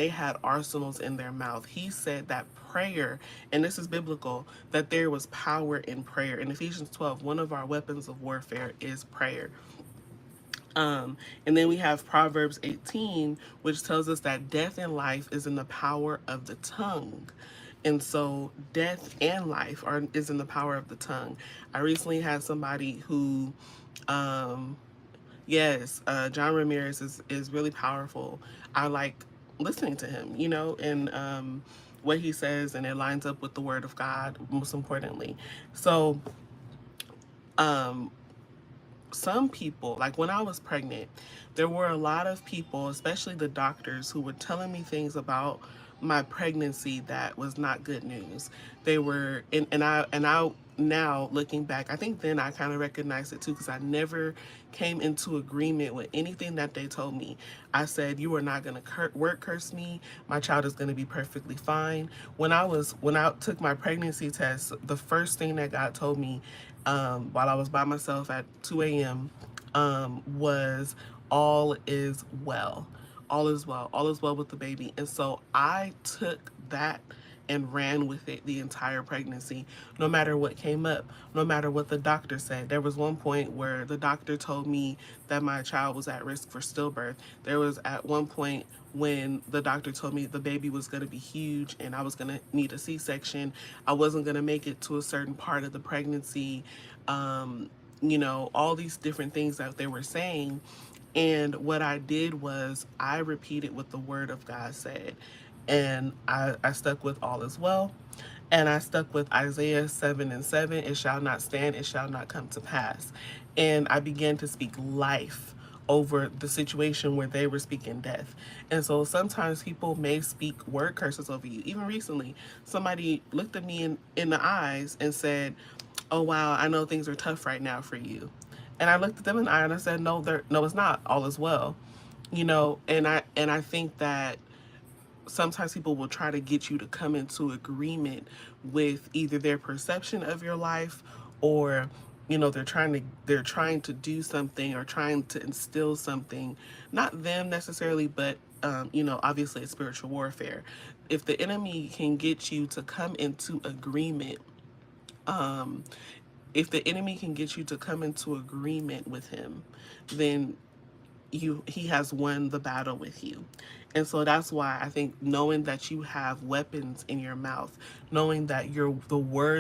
they had arsenals in their mouth. He said that prayer, and this is biblical, that there was power in prayer. In Ephesians 12, one of our weapons of warfare is prayer. And then we have Proverbs 18, which tells us that death and life is in the power of the tongue. And so death and life is in the power of the tongue. I recently had somebody who, um, yes, John Ramirez is really powerful. I like listening to him, and what he says, and it lines up with the word of God, most importantly. So, um, some people, like when I was pregnant, there were a lot of people, especially the doctors, who were telling me things about my pregnancy that was not good news. They were, and I now looking back, I think then I kind of recognized it too, because I never came into agreement with anything that they told me. I said, you are not going to word curse me. My child is going to be perfectly fine. When I took my pregnancy test, the first thing that God told me, while I was by myself at 2 a.m., was all is well. All is well. All is well with the baby. And so I took that and ran with it the entire pregnancy, no matter what came up, no matter what the doctor said. There was one point where the doctor told me that my child was at risk for stillbirth. There was at one point when the doctor told me the baby was going to be huge and I was going to need a C-section. I wasn't going to make it to a certain part of the pregnancy. All these different things that they were saying. And what I did was I repeated what the word of God said. And I stuck with all as well. And I stuck with Isaiah 7 and 7. It shall not stand, it shall not come to pass. And I began to speak life over the situation where they were speaking death. And so sometimes people may speak word curses over you. Even recently, somebody looked at me in the eyes and said, oh wow, I know things are tough right now for you. And I looked at them in the eye and I said, no, it's not. All is well. And I think that sometimes people will try to get you to come into agreement with either their perception of your life, or they're trying to do something or trying to instill something, not them necessarily, but obviously it's spiritual warfare. If the enemy can get you to come into agreement, um, if the enemy can get you to come into agreement with him, then he has won the battle with you. And so that's why I think knowing that you have weapons in your mouth, knowing that the words